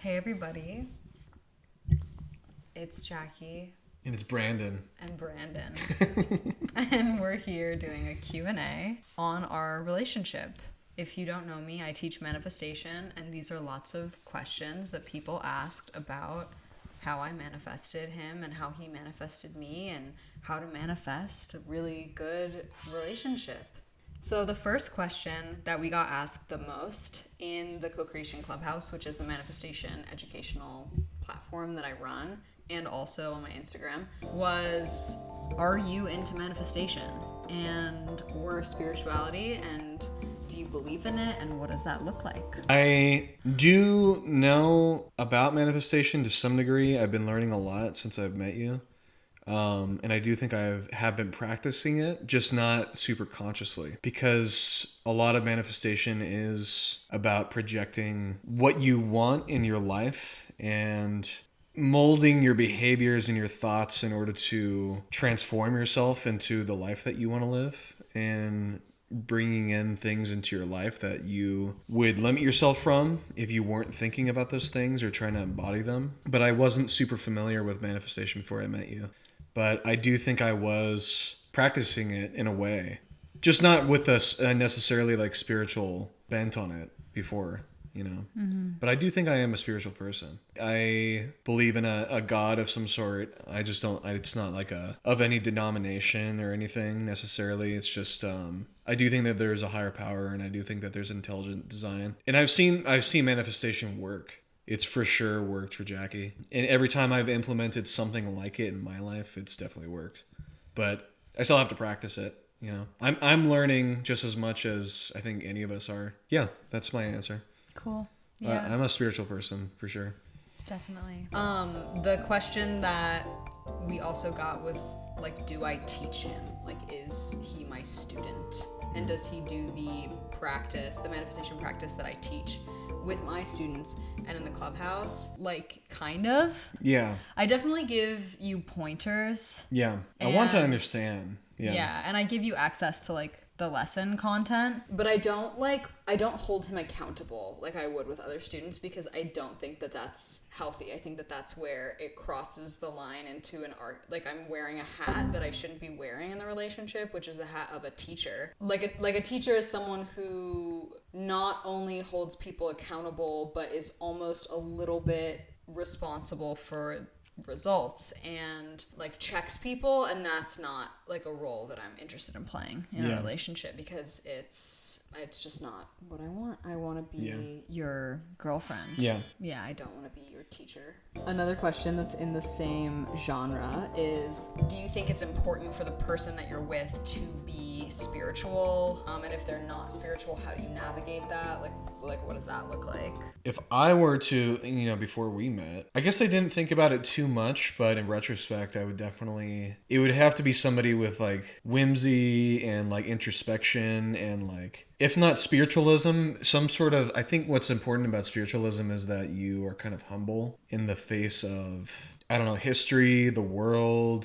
Hey everybody, it's Jackie And it's Brandon. and Brandon, and we're here doing a Q&A on our relationship. If you don't know me, I teach manifestation, and these are lots of questions that people asked about how I manifested him and how he manifested me and how to manifest a really good relationship. So the first question that we got asked the most in the Co-Creation Clubhouse, which is the manifestation educational platform that I run, and also on my Instagram, was, are you into manifestation and or spirituality, and do you believe in it, and what does that look like? I do know about manifestation to some degree. I've been learning a lot since I've met you. And I do think I have been practicing it, just not super consciously, because a lot of manifestation is about projecting what you want in your life and molding your behaviors and your thoughts in order to transform yourself into the life that you want to live, and bringing in things into your life that you would limit yourself from if you weren't thinking about those things or trying to embody them. But I wasn't super familiar with manifestation before I met you. But I do think I was practicing it in a way, just not with a necessarily like spiritual bent on it before, you know. Mm-hmm. But I do think I am a spiritual person. I believe in a God of some sort. I just don't. It's not like of any denomination or anything necessarily. It's just I do think that there's a higher power, and I do think that there's intelligent design. And I've seen manifestation work. It's for sure worked for Jackie. And every time I've implemented something like it in my life, it's definitely worked. But I still have to practice it, you know. I'm learning just as much as I think any of us are. Yeah, that's my answer. Cool. Yeah. I'm a spiritual person, for sure. Definitely. The question that we also got was, like, do I teach him? Like, is he my student? And does he do the manifestation practice that I teach with my students and in the clubhouse? Like, kind of. Yeah. I definitely give you pointers. Yeah. I want to understand. Yeah. Yeah, and I give you access to, like, the lesson content. But I don't hold him accountable like I would with other students, because I don't think that that's healthy. I think that that's where it crosses the line into an art. Like, I'm wearing a hat that I shouldn't be wearing in the relationship, which is the hat of a teacher. Like a teacher is someone who not only holds people accountable, but is almost a little bit responsible for results and like checks people, and that's not like a role that I'm interested in playing in a relationship, because it's just not what I want. I want to be your girlfriend. Yeah, I don't want to be your teacher. Another question that's in the same genre is, do you think it's important for the person that you're with to be spiritual? And if they're not spiritual, how do you navigate that? Like what does that look like? If I were to, before we met, I guess I didn't think about it too much, but in retrospect, it would have to be somebody with like whimsy and like introspection and like, if not spiritualism, some sort of, I think what's important about spiritualism is that you are kind of humble in the face of, I don't know, history, the world,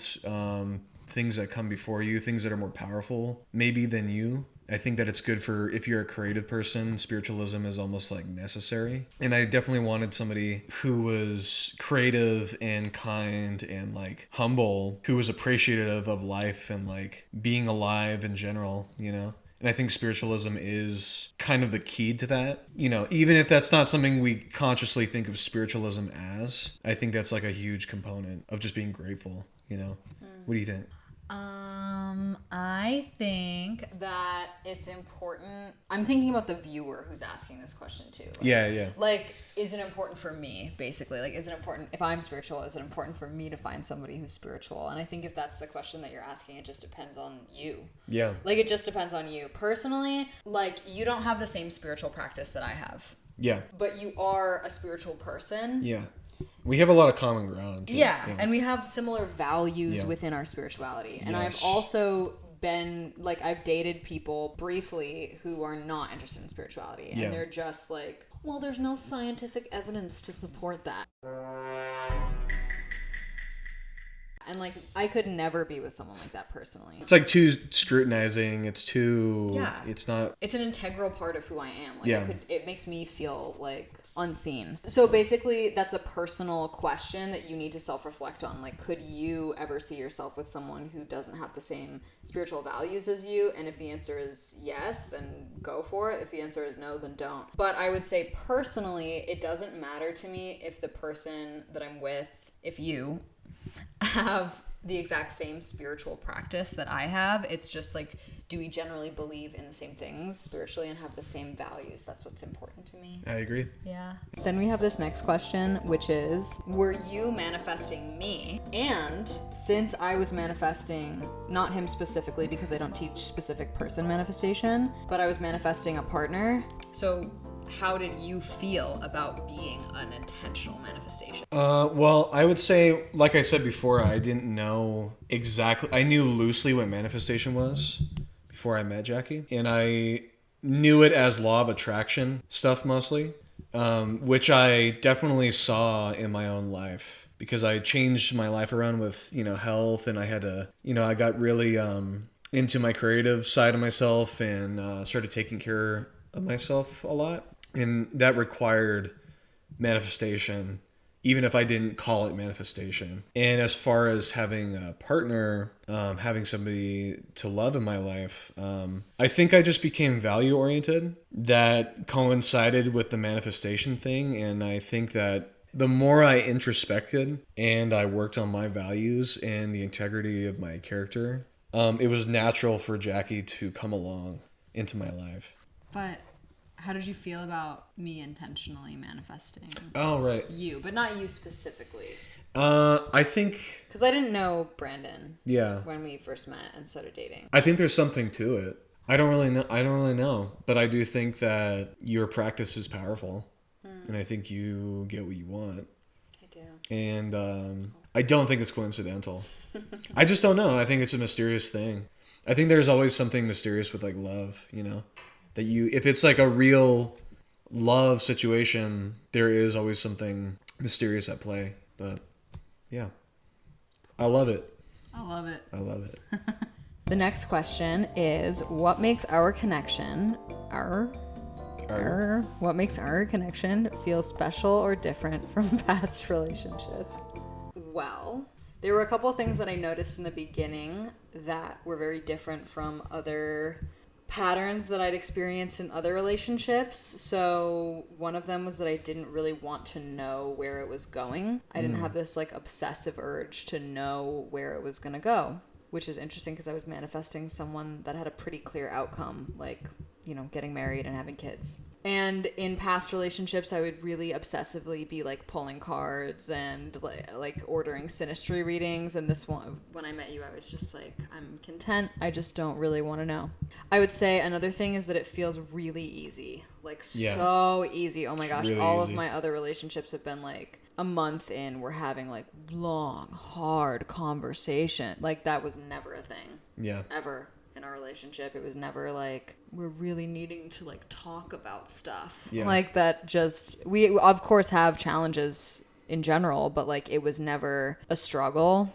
things that come before you, things that are more powerful maybe than you. I think that it's good for, if you're a creative person, spiritualism is almost like necessary. And I definitely wanted somebody who was creative and kind and like humble, who was appreciative of life and like being alive in general, you know? And I think spiritualism is kind of the key to that. You know, even if that's not something we consciously think of spiritualism as, I think that's like a huge component of just being grateful, you know? What do you think? I think that it's important. I'm thinking about the viewer who's asking this question too. Like, yeah. Like, is it important for me, basically? Like, is it important, if I'm spiritual, is it important for me to find somebody who's spiritual? And I think if that's the question that you're asking, it just depends on you. Yeah. Like, it just depends on you. Personally, like, you don't have the same spiritual practice that I have. Yeah. But you are a spiritual person. Yeah. We have a lot of common ground. Yeah, and we have similar values within our spirituality. And I've also been, like, I've dated people briefly who are not interested in spirituality. And they're just like, well, there's no scientific evidence to support that. And, like, I could never be with someone like that personally. It's, like, too scrutinizing. It's too... Yeah. It's not... It's an integral part of who I am. Like, it makes me feel, like, unseen. So basically, that's a personal question that you need to self-reflect on. Like, could you ever see yourself with someone who doesn't have the same spiritual values as you? And if the answer is yes, then go for it. If the answer is no, then don't. But I would say personally, it doesn't matter to me if the person that I'm with, if you have the exact same spiritual practice that I have. It's just like, do we generally believe in the same things spiritually and have the same values? That's what's important to me. I agree. Yeah. Then we have this next question, which is, were you manifesting me? And since I was manifesting, not him specifically because I don't teach specific person manifestation, but I was manifesting a partner. So how did you feel about being an intentional manifestation? Well, I would say, like I said before, I didn't know exactly. I knew loosely what manifestation was before I met Jackie, and I knew it as law of attraction stuff mostly, which I definitely saw in my own life because I changed my life around with, health, and I had to, I got really into my creative side of myself and started taking care of myself a lot. And that required manifestation, even if I didn't call it manifestation. And as far as having a partner, having somebody to love in my life, I think I just became value oriented. That coincided with the manifestation thing. And I think that the more I introspected and I worked on my values and the integrity of my character, it was natural for Jackie to come along into my life. But how did you feel about me intentionally manifesting? Oh, right. You, but not you specifically. I think... Because I didn't know Brandon. Yeah. When we first met and started dating. I think there's something to it. I don't really know. But I do think that your practice is powerful. And I think you get what you want. I do. And I don't think it's coincidental. I just don't know. I think it's a mysterious thing. I think there's always something mysterious with, like, love, that if it's like a real love situation, there is always something mysterious at play. But yeah, I love it. I love it. I love it. The next question is, what makes our connection, what makes our connection feel special or different from past relationships? Well, there were a couple of things that I noticed in the beginning that were very different from other patterns that I'd experienced in other relationships. So one of them was that I didn't really want to know where it was going. I didn't have this like obsessive urge to know where it was going to go, which is interesting because I was manifesting someone that had a pretty clear outcome, like, getting married and having kids. And in past relationships, I would really obsessively be like pulling cards and like ordering synastry readings. And this one, when I met you, I was just like, I'm content. I just don't really want to know. I would say another thing is that it feels really easy. Like, so easy. Oh my gosh. Really all easy. of my other relationships have been like a month in, we're having like long, hard conversation. Like, that was never a thing. Yeah. Ever. In our relationship, it was never like we're really needing to like talk about stuff. Yeah. Like that. Just, we of course have challenges in general, but like it was never a struggle.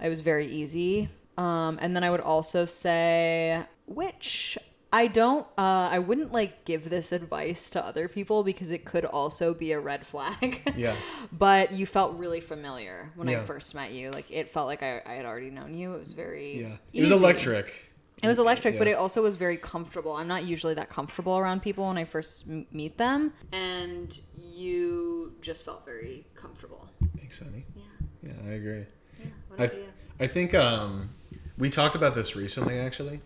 It was very easy. And then I would also say, which I wouldn't like give this advice to other people because it could also be a red flag. Yeah. But you felt really familiar when I first met you. Like, it felt like I had already known you. It was very It easy. was electric. It was electric, but it also was very comfortable. I'm not usually that comfortable around people when I first meet them. And you just felt very comfortable. Thanks, honey. Yeah. Yeah, I agree. Yeah. What about you? I think we talked about this recently, actually.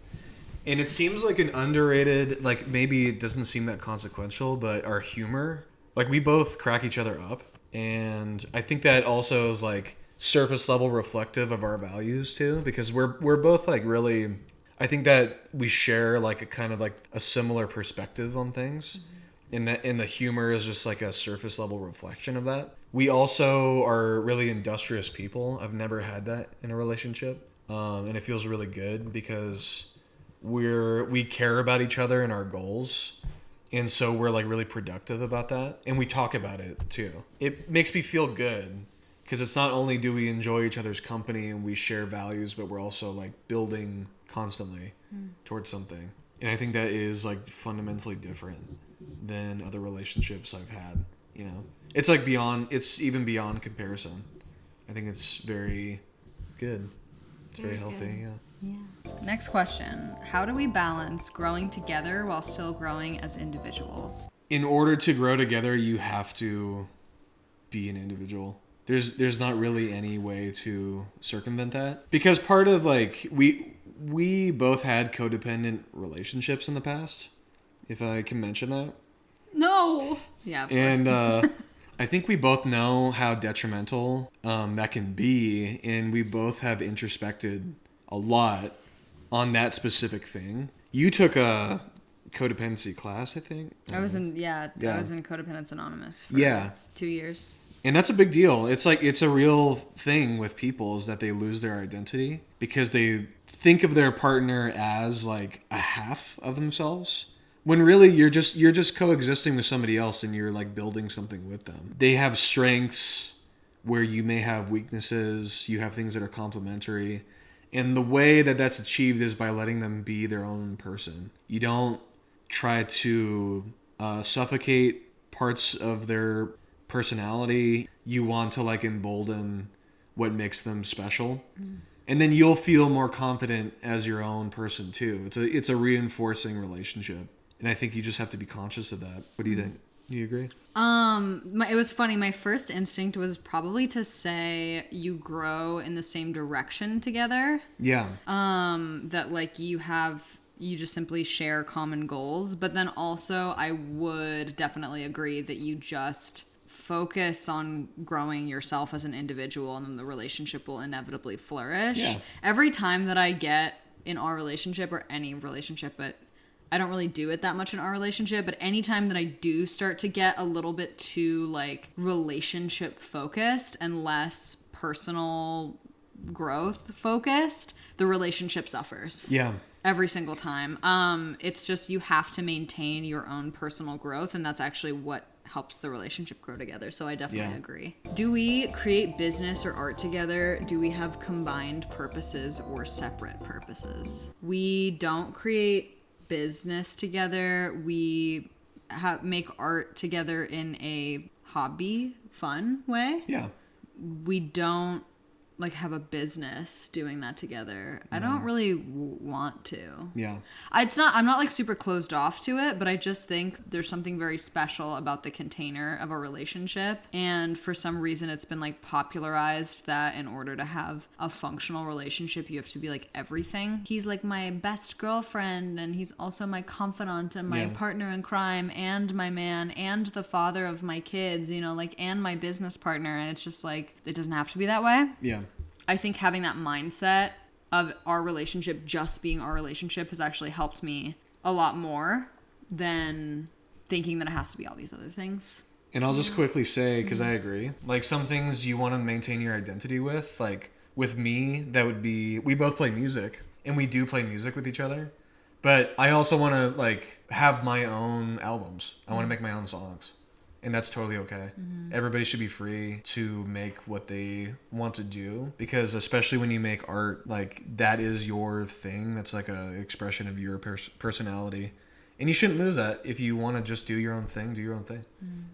And it seems like an underrated, like maybe it doesn't seem that consequential, but our humor, like we both crack each other up. And I think that also is like surface level reflective of our values too, because we're both like really, I think that we share like a kind of like a similar perspective on things. Mm-hmm. And the humor is just like a surface level reflection of that. We also are really industrious people. I've never had that in a relationship. And it feels really good because we care about each other and our goals. And so we're like really productive about that. And we talk about it too. It makes me feel good because it's not only do we enjoy each other's company and we share values, but we're also like building constantly towards something. And I think that is like fundamentally different than other relationships I've had, you know. It's like it's even beyond comparison. I think it's very good. It's very healthy, yeah. Next question. How do we balance growing together while still growing as individuals? In order to grow together, you have to be an individual. There's not really any way to circumvent that. Because part of like we both had codependent relationships in the past, if I can mention that. No. Yeah, of course. And I think we both know how detrimental that can be, and we both have introspected a lot on that specific thing. You took a codependency class, I think. I was in Codependence Anonymous for 2 years. And that's a big deal. It's like, it's a real thing with people is that they lose their identity because they think of their partner as like a half of themselves. When really you're just coexisting with somebody else and you're like building something with them. They have strengths where you may have weaknesses. You have things that are complementary. And the way that that's achieved is by letting them be their own person. You don't try to suffocate parts of their personality. You want to like embolden what makes them special. And then you'll feel more confident as your own person too. It's a reinforcing relationship. And I think you just have to be conscious of that. What do you think? Do you agree? It was funny. My first instinct was probably to say you grow in the same direction together. Yeah. That like you just simply share common goals. But then also I would definitely agree that you just focus on growing yourself as an individual and then the relationship will inevitably flourish. Yeah. Every time that I get in our relationship or any relationship, but I don't really do it that much in our relationship, but anytime that I do start to get a little bit too like relationship focused and less personal growth focused, the relationship suffers. Yeah. Every single time. It's just you have to maintain your own personal growth, and that's actually what helps the relationship grow together. So I definitely agree. Do we create business or art together? Do we have combined purposes or separate purposes? We don't create business together. We make art together in a hobby, fun way. Yeah. We don't like have a business doing that together. I don't really want to. Yeah. I'm not like super closed off to it, but I just think there's something very special about the container of a relationship. And for some reason it's been like popularized that in order to have a functional relationship, you have to be like everything. He's like my best girlfriend and he's also my confidant and my partner in crime and my man and the father of my kids, you know, like, and my business partner. And it's just like, it doesn't have to be that way. Yeah. I think having that mindset of our relationship just being our relationship has actually helped me a lot more than thinking that it has to be all these other things. And I'll just quickly say, because I agree, like some things you want to maintain your identity with, like with me, that would be, we both play music and we do play music with each other. But I also want to like have my own albums. I want to make my own songs. And that's totally okay. Everybody should be free to make what they want to do, because especially when you make art, like that is your thing. That's like a expression of your personality. And you shouldn't lose that. If you want to just do your own thing, do your own thing.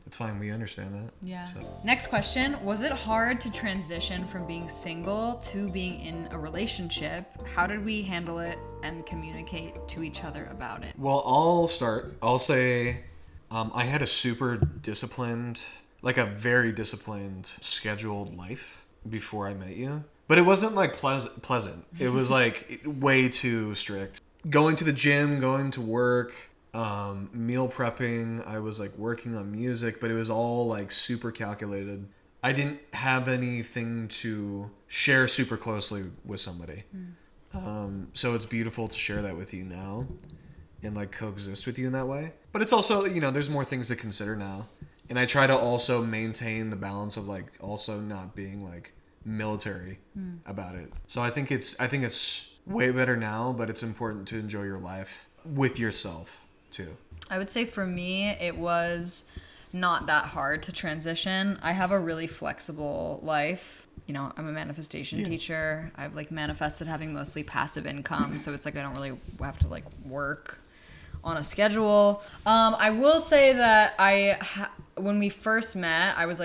It's fine. We understand that. Yeah. So. Next question. Was it hard to transition from being single to being in a relationship? How did we handle it and communicate to each other about it? Well, I'll start. I'll say I had a super disciplined, like a very disciplined, scheduled life before I met you. But it wasn't like pleasant. It was like way too strict. Going to the gym, going to work, meal prepping. I was like working on music, but it was all like super calculated. I didn't have anything to share super closely with somebody. So it's beautiful to share that with you now and like coexist with you in that way. But it's also, you know, there's more things to consider now. And I try to also maintain the balance of like also not being like military about it. So I think it's way better now, but it's important to enjoy your life with yourself too. I would say for me, it was not that hard to transition. I have a really flexible life. You know, I'm a manifestation teacher. I've like manifested having mostly passive income. So it's like I don't really have to like work on a schedule. I will say that when we first met, I was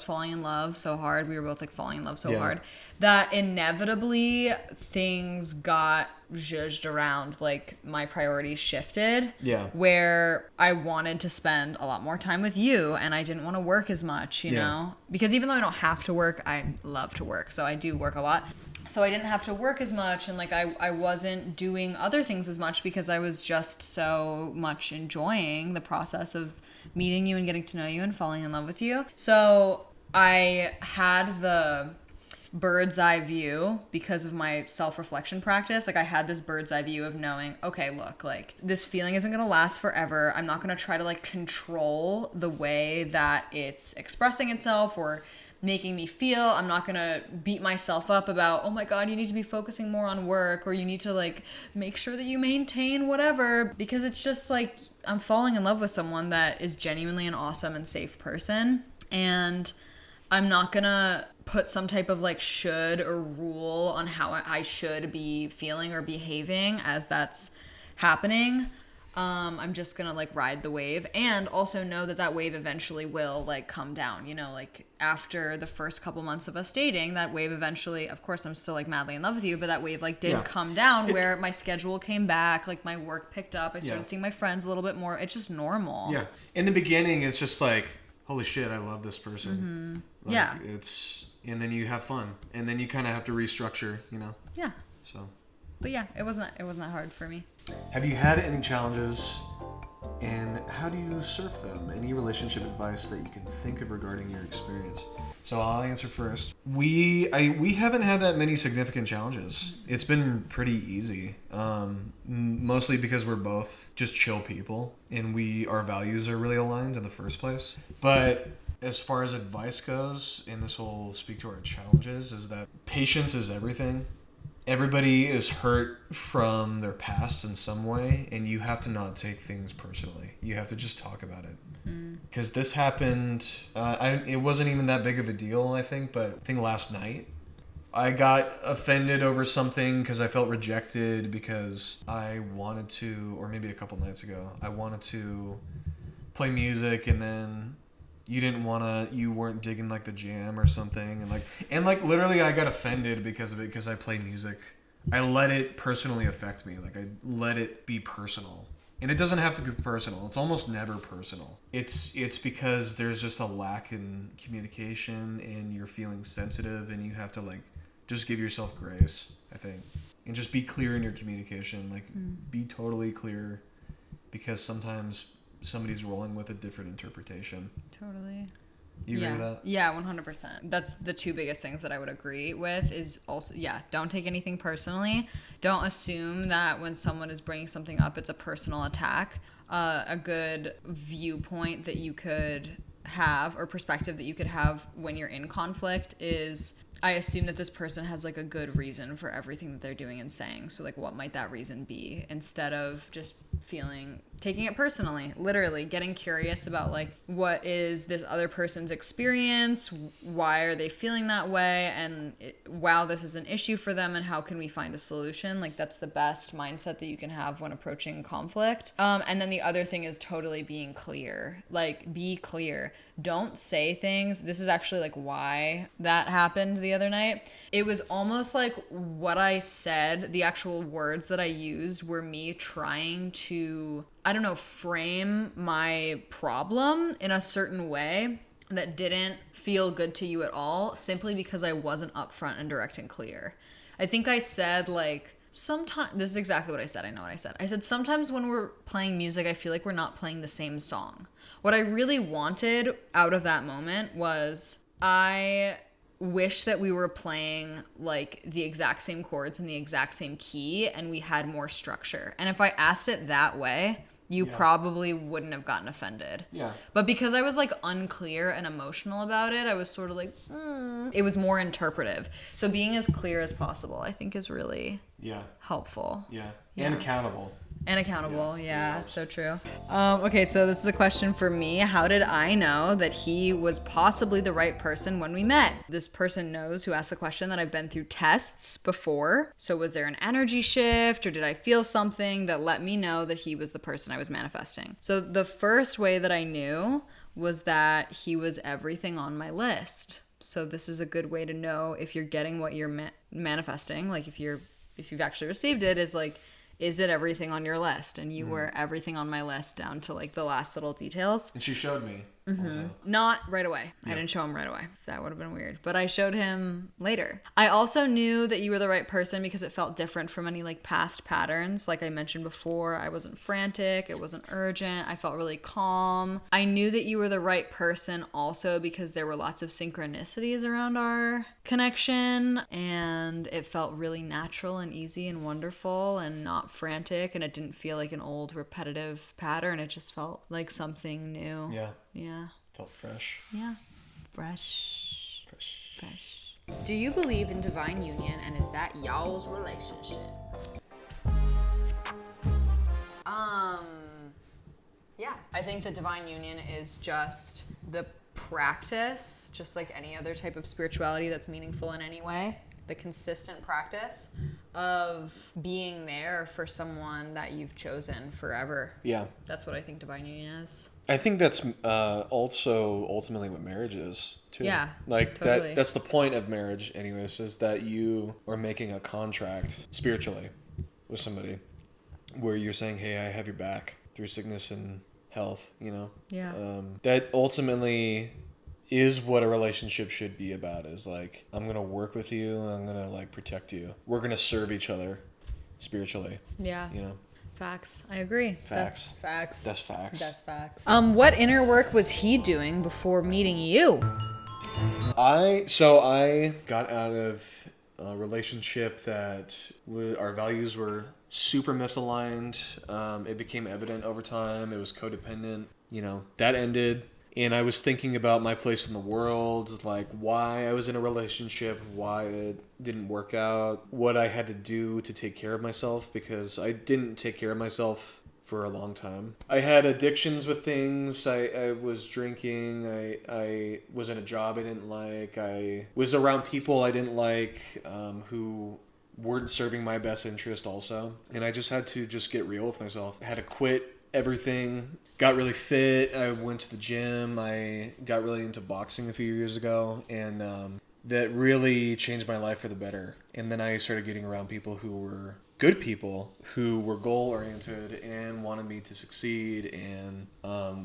falling in love so hard. We were both like falling in love so hard that inevitably things got zhuzhed around. Like my priorities shifted. Yeah. Where I wanted to spend a lot more time with you and I didn't want to work as much, you know? Because even though I don't have to work, I love to work. So I do work a lot. So I didn't have to work as much, and like I wasn't doing other things as much because I was just so much enjoying the process of meeting you and getting to know you and falling in love with you. So I had the bird's eye view because of my self-reflection practice. Like I had this bird's eye view of knowing, okay, look, like this feeling isn't going to last forever. I'm not going to try to like control the way that it's expressing itself or making me feel. I'm not gonna beat myself up about, oh my god, you need to be focusing more on work, or you need to like make sure that you maintain whatever, because it's just like I'm falling in love with someone that is genuinely an awesome and safe person, and I'm not gonna put some type of like should or rule on how I should be feeling or behaving as that's happening. I'm just gonna like ride the wave, and also know that that wave eventually will like come down, you know, like after the first couple months of us dating, that wave eventually, of course I'm still like madly in love with you, but that wave like did come down where my schedule came back, like my work picked up, I started seeing my friends a little bit more. It's just normal. Yeah. In the beginning, it's just like, holy shit, I love this person. Mm-hmm. Like, and then you have fun, and then you kind of have to restructure, you know? Yeah. So. But yeah, it wasn't that hard for me. Have you had any challenges, and how do you surf them? Any relationship advice that you can think of regarding your experience? So I'll answer first. We haven't had that many significant challenges. It's been pretty easy, mostly because we're both just chill people, and our values are really aligned in the first place. But as far as advice goes, and this will speak to our challenges, is that patience is everything. Everybody is hurt from their past in some way, and you have to not take things personally. You have to just talk about it. Because this happened, it wasn't even that big of a deal, I think, but I think last night I got offended over something because I felt rejected because I wanted to, or maybe a couple nights ago, I wanted to play music, and then you weren't digging like the jam or something, and like literally I got offended because of it, because I play music. I let it personally affect me. Like I let it be personal. And it doesn't have to be personal. It's almost never personal. It's because there's just a lack in communication, and you're feeling sensitive, and you have to like just give yourself grace, I think. And just be clear in your communication. Like be totally clear, because sometimes somebody's rolling with a different interpretation. Totally. You agree with that? Yeah, 100%. That's the two biggest things that I would agree with is also, don't take anything personally. Don't assume that when someone is bringing something up, it's a personal attack. A good viewpoint that you could have, or perspective that you could have when you're in conflict, is I assume that this person has like a good reason for everything that they're doing and saying. So like what might that reason be? Instead of just taking it personally, literally getting curious about like, what is this other person's experience? Why are they feeling that way? And wow, this is an issue for them, and how can we find a solution? Like that's the best mindset that you can have when approaching conflict. And then the other thing is totally being clear. Like be clear. Don't say things. This is actually like why that happened the other night. It was almost like what I said, the actual words that I used were me trying to, I don't know, frame my problem in a certain way that didn't feel good to you at all, simply because I wasn't upfront and direct and clear. I think I said like, sometimes, this is exactly what I said. I know what I said. I said, sometimes when we're playing music, I feel like we're not playing the same song. What I really wanted out of that moment was, I wish that we were playing like the exact same chords in the exact same key, and we had more structure. And if I asked it that way, you probably wouldn't have gotten offended. Yeah. But because I was like unclear and emotional about it, I was sort of like, It was more interpretive. So being as clear as possible, I think, is really helpful. Yeah. And accountable. And accountable, yeah, so true. Okay, so this is a question for me. How did I know that he was possibly the right person when we met? This person knows, who asked the question, that I've been through tests before. So was there an energy shift, or did I feel something that let me know that he was the person I was manifesting? So the first way that I knew was that he was everything on my list. So this is a good way to know if you're getting what you're manifesting, like if you've actually received it, is like, is it everything on your list? And you were everything on my list down to like the last little details. And she showed me. Not right away. Yeah. I didn't show him right away. That would have been weird. But I showed him later. I also knew that you were the right person because it felt different from any like past patterns. Like I mentioned before, I wasn't frantic. It wasn't urgent. I felt really calm. I knew that you were the right person also because there were lots of synchronicities around our connection. And it felt really natural and easy and wonderful and not frantic. And it didn't feel like an old repetitive pattern. It just felt like something new. Yeah. Yeah. Felt fresh. Yeah. Fresh. Do you believe in divine union, and is that y'all's relationship? Yeah. I think that divine union is just the practice, just like any other type of spirituality that's meaningful in any way. The consistent practice of being there for someone that you've chosen forever. Yeah. That's what I think divine union is. I think that's also ultimately what marriage is, too. Yeah, like totally. that's the point of marriage, anyways, is that you are making a contract spiritually with somebody where you're saying, hey, I have your back through sickness and health, you know? Yeah. That ultimately is what a relationship should be about, is like, I'm going to work with you, I'm going to like protect you. We're going to serve each other spiritually. Yeah. You know? Facts. I agree. Facts. That's facts. That's facts. What inner work was he doing before meeting you? I got out of a relationship that our values were super misaligned. It became evident over time. It was codependent. You know, that ended. And I was thinking about my place in the world, like why I was in a relationship, why it didn't work out, what I had to do to take care of myself, because I didn't take care of myself for a long time. I had addictions with things. I was drinking. I was in a job I didn't like. I was around people I didn't like who weren't serving my best interest also. And I just had to just get real with myself. I had to quit everything. Got really fit. I went to the gym. I got really into boxing a few years ago, and that really changed my life for the better. And then I started getting around people who were good people, who were goal-oriented and wanted me to succeed, and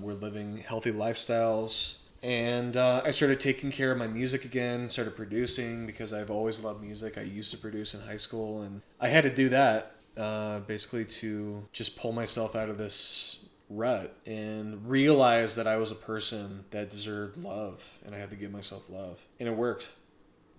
were living healthy lifestyles. And I started taking care of my music again, started producing, because I've always loved music. I used to produce in high school, and I had to do that basically to just pull myself out of this rut and realize that I was a person that deserved love, and I had to give myself love. And it worked,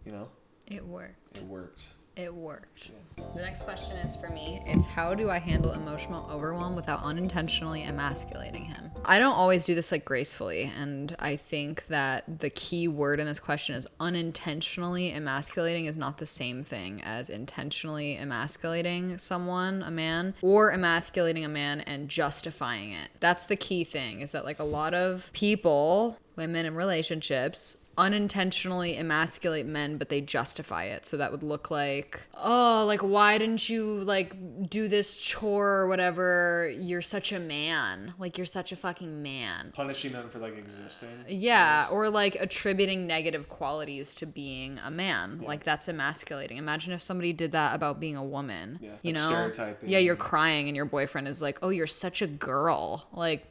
you know? It worked. It worked. It worked. Yeah. The next question is for me. It's how do I handle emotional overwhelm without unintentionally emasculating him? I don't always do this like gracefully, and I think that the key word in this question is unintentionally emasculating is not the same thing as intentionally emasculating someone, a man, or emasculating a man and justifying it. That's the key thing, is that like a lot of people, women in relationships, unintentionally emasculate men, but they justify it. So that would look like, oh, like, why didn't you like do this chore or whatever? You're such a man. Like, you're such a fucking man. Punishing them for like existing. Yeah, or like attributing negative qualities to being a man. Yeah. Like, that's emasculating. Imagine if somebody did that about being a woman. Yeah, you know? Stereotyping. Yeah, you're crying and your boyfriend is like, oh, you're such a girl. Like,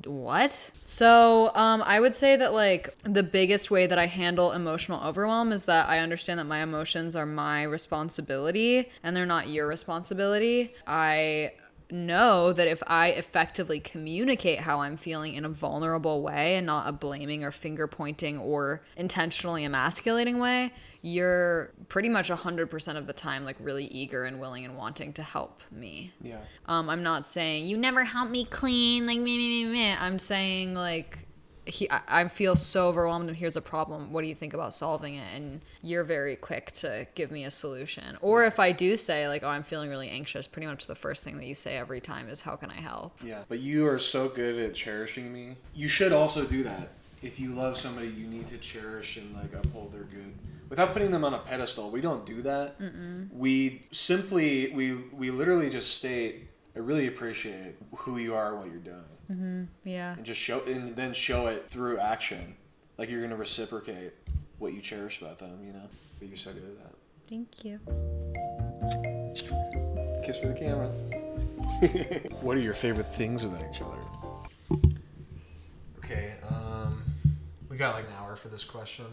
what? So I would say that like the biggest way that I handle emotional overwhelm is that I understand that my emotions are my responsibility and they're not your responsibility. I know that if I effectively communicate how I'm feeling in a vulnerable way and not a blaming or finger pointing or intentionally emasculating way, you're pretty much 100% of the time like really eager and willing and wanting to help me. Yeah. I'm not saying you never help me clean, like me. I'm saying like I feel so overwhelmed and here's a problem. What do you think about solving it? And you're very quick to give me a solution. Or if I do say like, oh, I'm feeling really anxious, pretty much the first thing that you say every time is, how can I help? Yeah, but you are so good at cherishing me. You should also do that. If you love somebody, you need to cherish and like uphold their good without putting them on a pedestal. We don't do that. We simply we literally just state, I really appreciate who you are, what you're doing. Yeah. And just then show it through action, like you're gonna reciprocate what you cherish about them. You know, but you're so good at that. Thank you. Kiss for the camera. What are your favorite things about each other? Okay, we got like an hour for this question.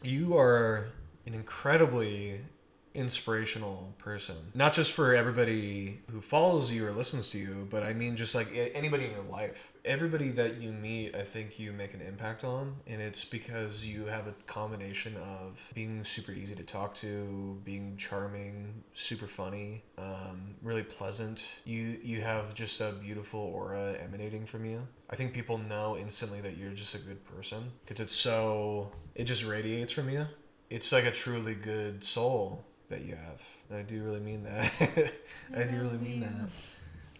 You are an incredibly inspirational person. Not just for everybody who follows you or listens to you, but I mean just like anybody in your life. Everybody that you meet, I think you make an impact on, and it's because you have a combination of being super easy to talk to, being charming, super funny, really pleasant. You have just a beautiful aura emanating from you. I think people know instantly that you're just a good person because it just radiates from you. It's like a truly good soul that you have. And I do really mean that. I do really mean that.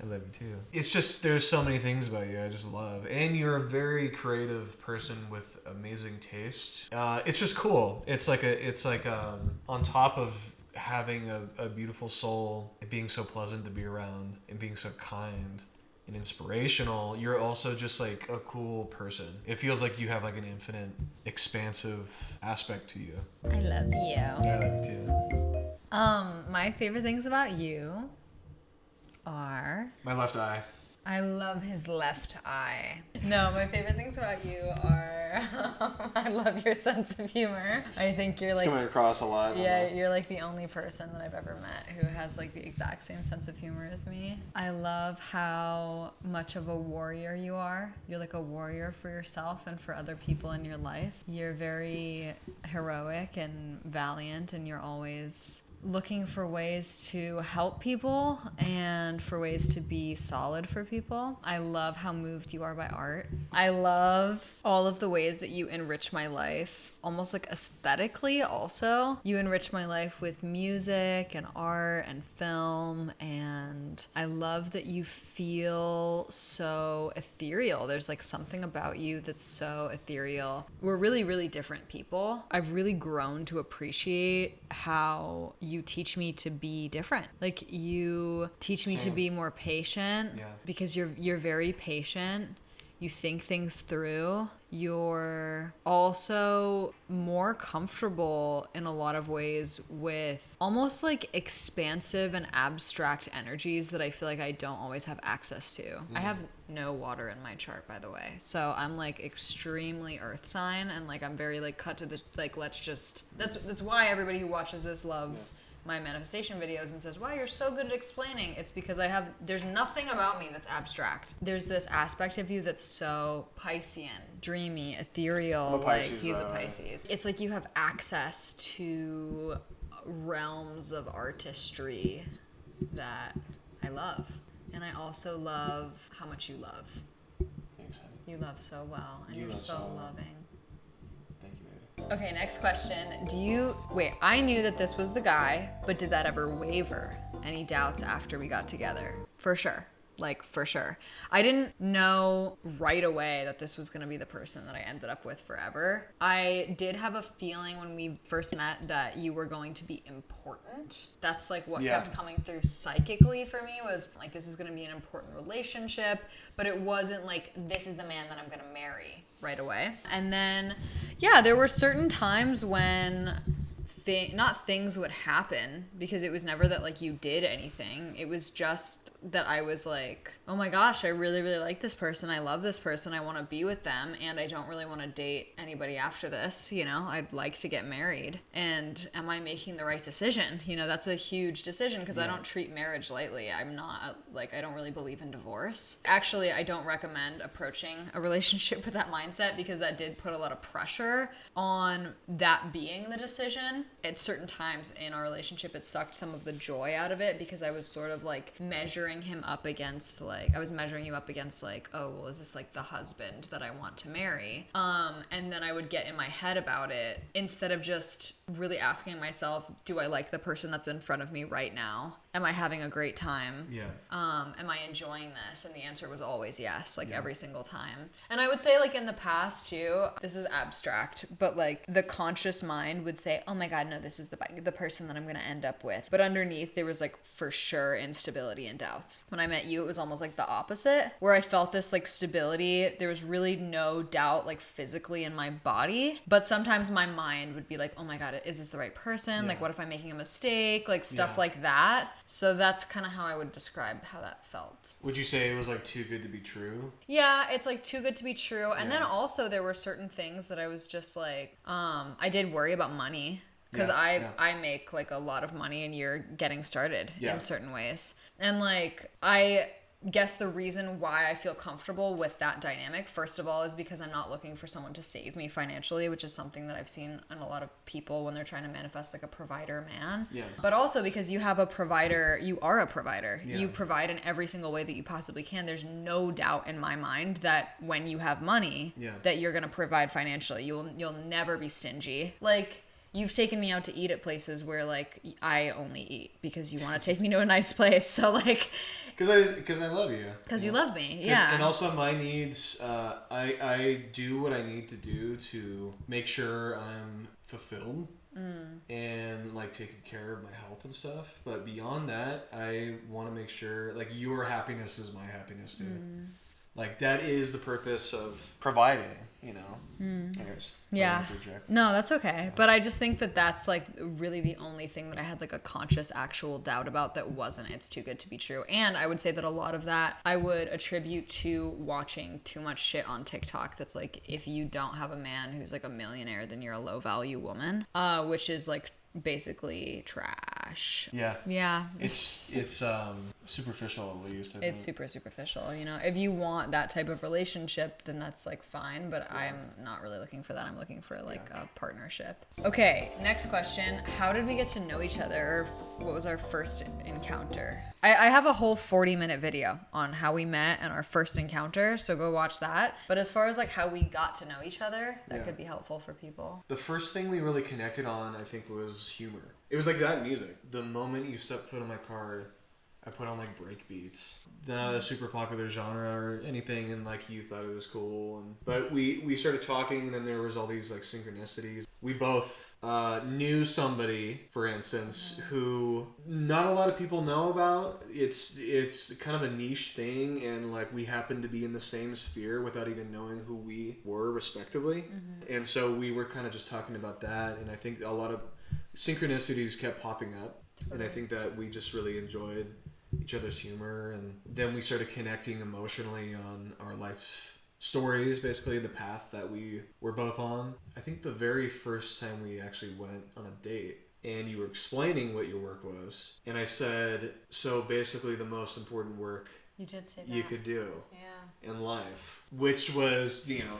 I love you too. It's just, there's so many things about you I just love. And you're a very creative person with amazing taste. It's just cool. It's like on top of having a beautiful soul and being so pleasant to be around and being so kind and inspirational, you're also just like a cool person. It feels like you have like an infinite, expansive aspect to you. I love you. I love you too. My favorite things about you are... My left eye. I love his left eye. No, my favorite things about you are... I love your sense of humor. I think you're like... It's coming across a lot. Yeah, you're like the only person that I've ever met who has like the exact same sense of humor as me. I love how much of a warrior you are. You're like a warrior for yourself and for other people in your life. You're very heroic and valiant, and you're always looking for ways to help people and for ways to be solid for people. I love how moved you are by art. I love all of the ways that you enrich my life, almost like aesthetically also. You enrich my life with music and art and film, and I love that you feel so ethereal. There's like something about you that's so ethereal. We're really, really different people. I've really grown to appreciate how you teach me to be different. Like you teach me to be more patient because you're very patient. You think things through. You're also more comfortable in a lot of ways with almost like expansive and abstract energies that I feel like I don't always have access to. I have no water in my chart, by the way. So I'm like extremely earth sign, and like I'm very like cut to the, like, let's just, that's why everybody who watches this loves my manifestation videos and says, wow, you're so good at explaining. It's because there's nothing about me that's abstract. There's this aspect of you that's so Piscean, dreamy, ethereal. Like he's a Pisces. It's like you have access to realms of artistry that I love. And I also love how much you love. Thanks, honey. You love so well, and you're so loving. Okay, next question. Wait, I knew that this was the guy, but did that ever waver? Any doubts after we got together? For sure. Like, for sure. I didn't know right away that this was going to be the person that I ended up with forever. I did have a feeling when we first met that you were going to be important. That's like what kept coming through psychically for me, was like, this is going to be an important relationship, but it wasn't like, this is the man that I'm going to marry right away. And then, there were certain times when not things would happen, because it was never that like you did anything. It was just that I was like, oh my gosh, I really, really like this person. I love this person. I want to be with them, and I don't really want to date anybody after this. You know, I'd like to get married. And am I making the right decision? You know, that's a huge decision, because I don't treat marriage lightly. I'm not I don't really believe in divorce. Actually, I don't recommend approaching a relationship with that mindset, because that did put a lot of pressure on that being the decision. At certain times in our relationship, it sucked some of the joy out of it, because I was sort of like measuring measuring him up against like, I was measuring you up against like, oh, well, is this like the husband that I want to marry? And then I would get in my head about it instead of just really asking myself, do I like the person that's in front of me right now? Am I having a great time? Yeah. Am I enjoying this? And the answer was always yes, like every single time. And I would say like in the past too, this is abstract, but like the conscious mind would say, oh my God, no, this is the person that I'm going to end up with. But underneath there was like for sure instability and doubts. When I met you, it was almost like the opposite, where I felt this like stability. There was really no doubt like physically in my body, but sometimes my mind would be like, oh my God, is this the right person? Like what if I'm making a mistake? Like stuff like that. So that's kind of how I would describe how that felt. Would you say it was like too good to be true? Yeah, it's like too good to be true. And then also there were certain things that I was just like, I did worry about money. Because I make like a lot of money and you're getting started in certain ways. And like, I guess the reason why I feel comfortable with that dynamic, first of all, is because I'm not looking for someone to save me financially, which is something that I've seen in a lot of people when they're trying to manifest like a provider man. Yeah. But also because you have a provider, you are a provider. Yeah. You provide in every single way that you possibly can. There's no doubt in my mind that when you have money, that you're going to provide financially. You'll never be stingy. Like, you've taken me out to eat at places where like I only eat because you want to take me to a nice place. So like, because I love you. Because you love me, yeah. And also my needs, I do what I need to do to make sure I'm fulfilled and like taking care of my health and stuff. But beyond that, I want to make sure like your happiness is my happiness too. Like that is the purpose of providing, you know. Anyways, yeah. No, that's okay. But I just think that that's like really the only thing that I had like a conscious actual doubt about that wasn't it's too good to be true. And I would say that a lot of that I would attribute to watching too much shit on TikTok that's like, if you don't have a man who's like a millionaire, then you're a low value woman, which is like basically trash. Yeah. It's superficial at least. It's super superficial, you know. If you want that type of relationship, then that's like fine, but I'm not really looking for that. I'm looking for like a partnership. Okay, next question. How did we get to know each other? Or what was our first encounter? I have a whole 40-minute video on how we met and our first encounter, so go watch that. But as far as like how we got to know each other, that could be helpful for people. The first thing we really connected on, I think, was humor. It was like that music. The moment you stepped foot in my car, I put on like break beats. Not a super popular genre or anything, and like you thought it was cool. But we started talking, and then there was all these like synchronicities. We both knew somebody, for instance, who not a lot of people know about. It's kind of a niche thing, and like we happened to be in the same sphere without even knowing who we were respectively. And so we were kind of just talking about that, and I think a lot of synchronicities kept popping up, and I think that we just really enjoyed each other's humor, and then we started connecting emotionally on our life stories, basically the path that we were both on. I think the very first time we actually went on a date and you were explaining what your work was, and I said, so basically the most important work you did say that you could do in life, which was, you know,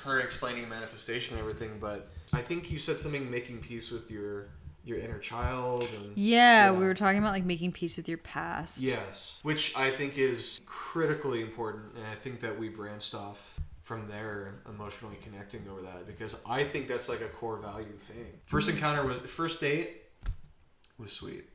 her explaining manifestation and everything. But I think you said something making peace with your inner child. And we were talking about like making peace with your past. Yes, which I think is critically important, and I think that we branched off from there, emotionally connecting over that, because I think that's like a core value thing. First date was sweet.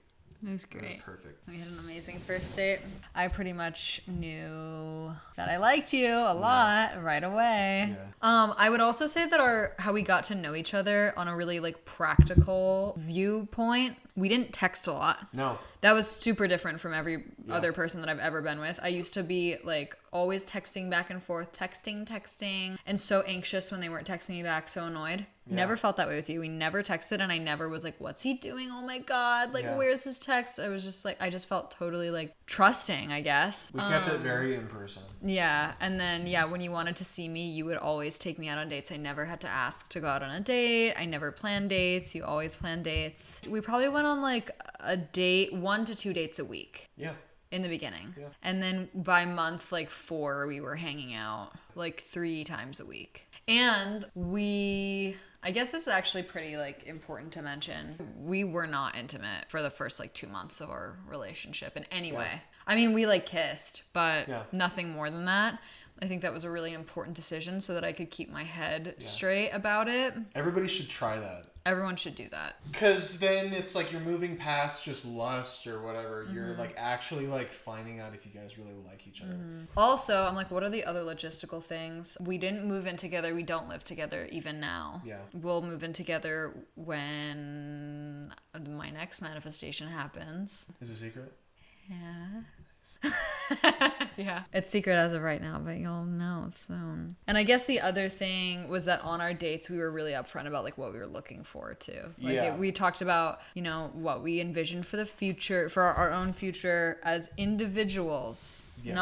It was great. It was perfect. We had an amazing first date. I pretty much knew that I liked you a lot right away. Yeah. I would also say that how we got to know each other on a really like practical viewpoint. We didn't text a lot. No. That was super different from every other person that I've ever been with. I used to be like always texting back and forth, texting, and so anxious when they weren't texting me back, so annoyed. Yeah. Never felt that way with you. We never texted, and I never was like, what's he doing? Oh my God. Like, where's his text? I was just like, I just felt totally like trusting, I guess. We kept it very in person. Yeah. And then, when you wanted to see me, you would always take me out on dates. I never had to ask to go out on a date. I never planned dates. You always planned dates. We probably went on like a date, 1 to 2 dates a week. Yeah. In the beginning. Yeah. And then by month like 4, we were hanging out like 3 times a week. And I guess this is actually pretty like important to mention. We were not intimate for the first like 2 months of our relationship in any way. I mean, we like kissed, but Yeah. nothing more than that. I think that was a really important decision so that I could keep my head straight about it. Everybody should try that. Everyone should do that. Because then it's like you're moving past just lust or whatever. You're like actually like finding out if you guys really like each other. Also, I'm like, what are the other logistical things? We didn't move in together. We don't live together even now. Yeah. We'll move in together when my next manifestation happens. Is it a secret? Yeah. Yeah. It's secret as of right now, but you'll know soon. And I guess the other thing was that on our dates, we were really upfront about like what we were looking forward to. Like we talked about, you know, what we envisioned for the future, for our own future as individuals. Yeah.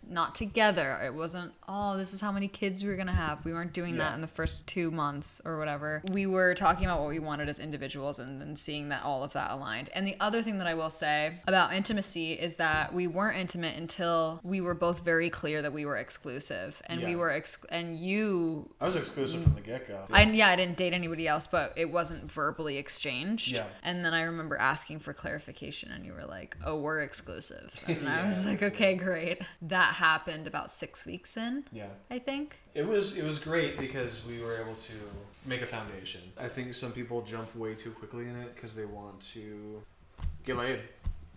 Not together. It wasn't, oh, this is how many kids we were going to have. We weren't doing that in the first 2 months or whatever. We were talking about what we wanted as individuals and seeing that all of that aligned. And the other thing that I will say about intimacy is that we weren't intimate until we were both very clear that we were exclusive. And we were, and you... I was exclusive from the get-go. I didn't date anybody else, but it wasn't verbally exchanged. Yeah. And then I remember asking for clarification and you were like, oh, we're exclusive. And I was like, okay, great. That happened about 6 weeks in. Yeah. I think. It was great because we were able to make a foundation. I think some people jump way too quickly in it because they want to get laid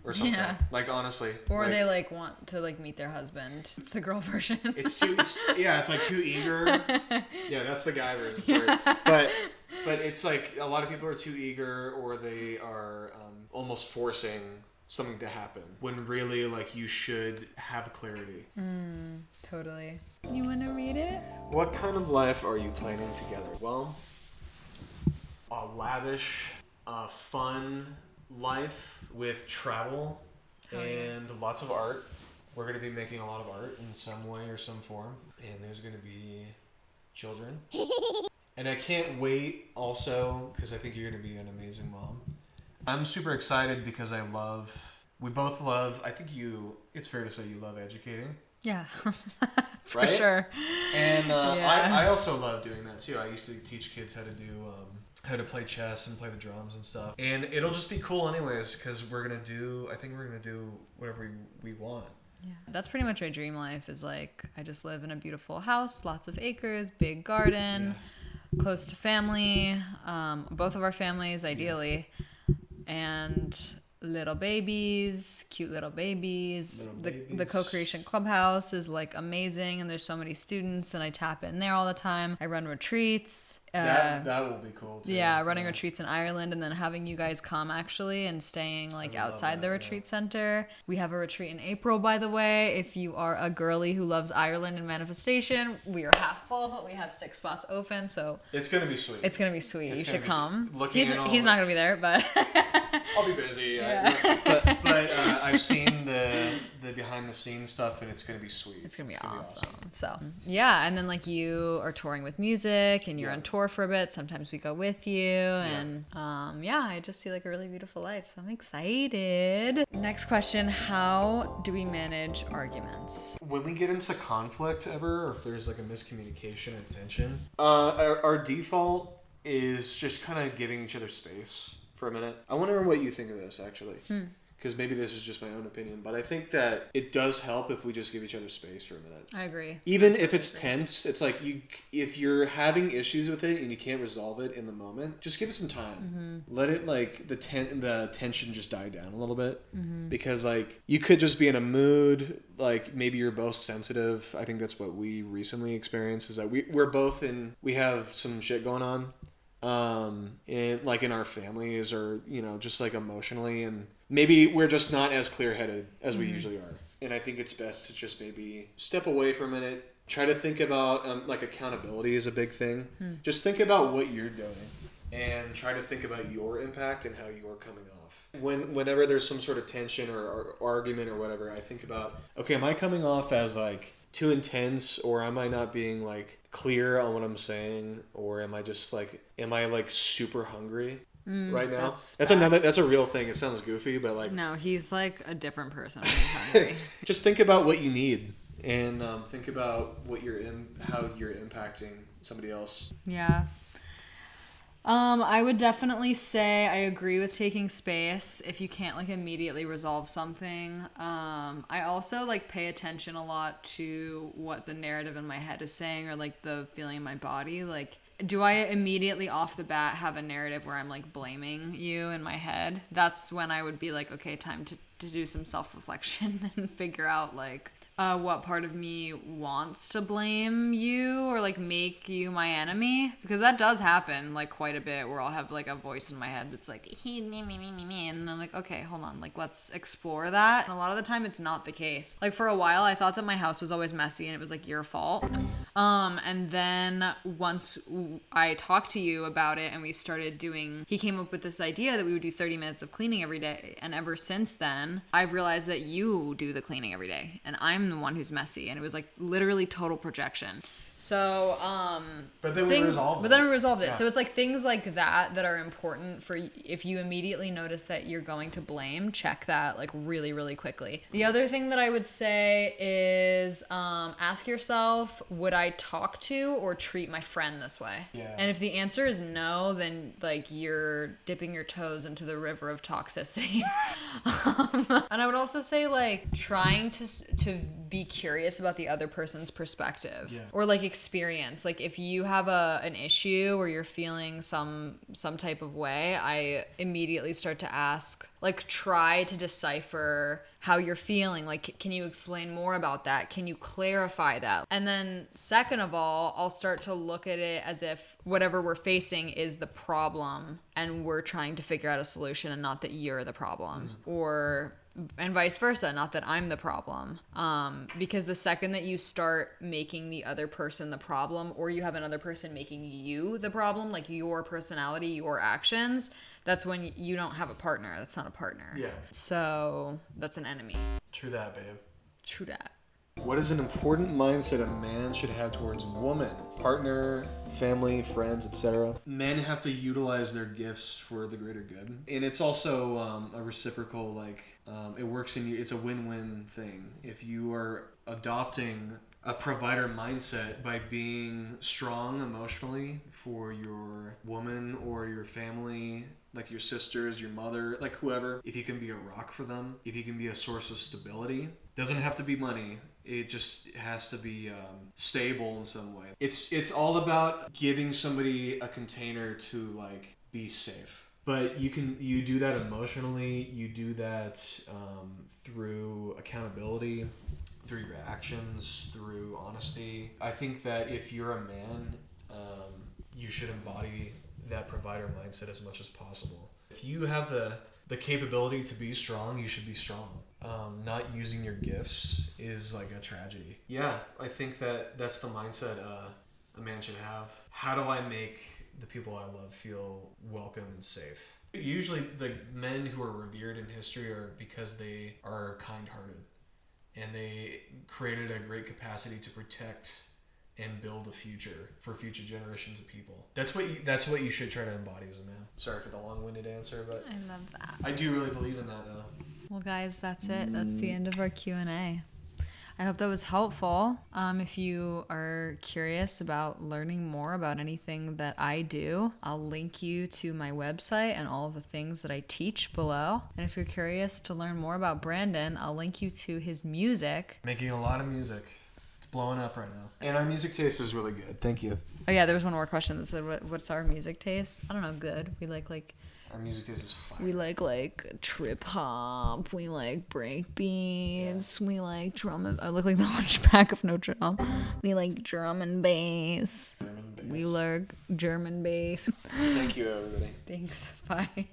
or something. Yeah. Like honestly. Or like, they like want to like meet their husband. It's the girl version. It's like too eager. Yeah, that's the guy version. Sorry. But it's like a lot of people are too eager or they are almost forcing something to happen when really like you should have clarity. Totally. You want to read it? What kind of life are you planning together? Well, a lavish, fun life with travel and lots of art. We're going to be making a lot of art in some way or some form. And there's going to be children. And I can't wait also because I think you're going to be an amazing mom. I'm super excited because we both love, I think it's fair to say you love educating. Yeah, for sure. And I also love doing that too. I used to teach kids how to play chess and play the drums and stuff. And it'll just be cool anyways because I think we're going to do whatever we want. Yeah, that's pretty much my dream life is like, I just live in a beautiful house, lots of acres, big garden, close to family, both of our families ideally. And little babies, cute little babies. The co-creation clubhouse is like amazing and there's so many students and I tap in there all the time. I run retreats. That will be cool too. Yeah, running retreats in Ireland and then having you guys come actually and staying like outside the retreat center. We have a retreat in April, by the way. If you are a girly who loves Ireland and manifestation, we are half full, but we have 6 spots open, so it's gonna be sweet. It's gonna be sweet. You should come. He's not gonna be there, but I'll be busy. Yeah. But I've seen the behind the scenes stuff and it's gonna be sweet. It's gonna be awesome. So yeah, and then like you are touring with music and you're on tour for a bit. Sometimes we go with you and I just see like a really beautiful life. So I'm excited. Next question, how do we manage arguments? When we get into conflict ever, or if there's like a miscommunication and tension, our default is just kind of giving each other space for a minute. I wonder what you think of this actually. Because maybe this is just my own opinion, but I think that it does help if we just give each other space for a minute. I agree. Even if it's tense, it's like if you're having issues with it and you can't resolve it in the moment, just give it some time. Let it like the tension just die down a little bit. Because like you could just be in a mood, like maybe you're both sensitive. I think that's what we recently experienced is that we have some shit going on. In our families or, just like emotionally and maybe we're just not as clear-headed as we usually are. And I think it's best to just maybe step away for a minute, try to think about, like accountability is a big thing. Just think about what you're doing and try to think about your impact and how you're coming off. Whenever there's some sort of tension or argument or whatever, I think about, okay, am I coming off as like too intense or am I not being like clear on what I'm saying or am I super hungry right now? That's a real thing. It sounds goofy, but like no, he's like a different person when he's hungry. Just think about what you need and think about how you're impacting somebody else. Yeah. I would definitely say I agree with taking space if you can't like immediately resolve something. I also like pay attention a lot to what the narrative in my head is saying or like the feeling in my body. Like, do I immediately off the bat have a narrative where I'm like blaming you in my head? That's when I would be like, okay, time to do some self-reflection and figure out like what part of me wants to blame you or like make you my enemy, because that does happen like quite a bit where I'll have like a voice in my head that's like he me, and I'm like, okay, hold on, like let's explore that. And a lot of the time it's not the case. Like for a while I thought that my house was always messy and it was like your fault. And then once I talked to you about it and we started doing, he came up with this idea that we would do 30 minutes of cleaning every day. And ever since then, I've realized that you do the cleaning every day and I'm the one who's messy. And it was like literally total projection. So, but then we resolved it. Yeah. So it's like things like that that are important for if you immediately notice that you're going to blame, check that like really, really quickly. The other thing that I would say is ask yourself, would I talk to or treat my friend this way? Yeah. And if the answer is no, then like you're dipping your toes into the river of toxicity. And I would also say like trying to be curious about the other person's perspective, yeah, or like experience. Like if you have an issue or you're feeling some type of way, I immediately start to ask, like try to decipher how you're feeling. Like, can you explain more about that? Can you clarify that? And then second of all, I'll start to look at it as if whatever we're facing is the problem and we're trying to figure out a solution and not that you're the problem. Or and vice versa, not that I'm the problem. Because the second that you start making the other person the problem, or you have another person making you the problem, like your personality, your actions, that's when you don't have a partner. That's not a partner. Yeah. So that's an enemy. True that, babe. True that. What is an important mindset a man should have towards woman, partner, family, friends, etc.? Men have to utilize their gifts for the greater good. And it's also a reciprocal, like, it works in you. It's a win-win thing. If you are adopting a provider mindset by being strong emotionally for your woman or your family, like your sisters, your mother, like whoever, if you can be a rock for them, if you can be a source of stability, doesn't have to be money. It just has to be stable in some way. It's all about giving somebody a container to like be safe. But you do that emotionally. You do that through accountability, through your actions, through honesty. I think that if you're a man, you should embody that provider mindset as much as possible. If you have the capability to be strong, you should be strong. Not using your gifts is like a tragedy. Yeah, I think that's the mindset a man should have. How do I make the people I love feel welcome and safe? Usually the men who are revered in history are because they are kind-hearted and they created a great capacity to protect and build a future for future generations of people. That's what you should try to embody as a man. Sorry for the long-winded answer, but I love that. I do really believe in that, though. Well, guys, that's it. That's the end of our Q&A. I hope that was helpful. If you are curious about learning more about anything that I do, I'll link you to my website and all of the things that I teach below. And if you're curious to learn more about Brandon, I'll link you to his music. Making a lot of music. It's blowing up right now. And our music taste is really good. Thank you. Oh, yeah, there was one more question that said, what's our music taste? I don't know, good. We like our music taste is fire. We like trip hop. We like break beats. Yeah. We like drum and... I look like the Hunchback of Notre Dame. We like drum and bass. We like German bass. Thank you, everybody. Thanks. Bye.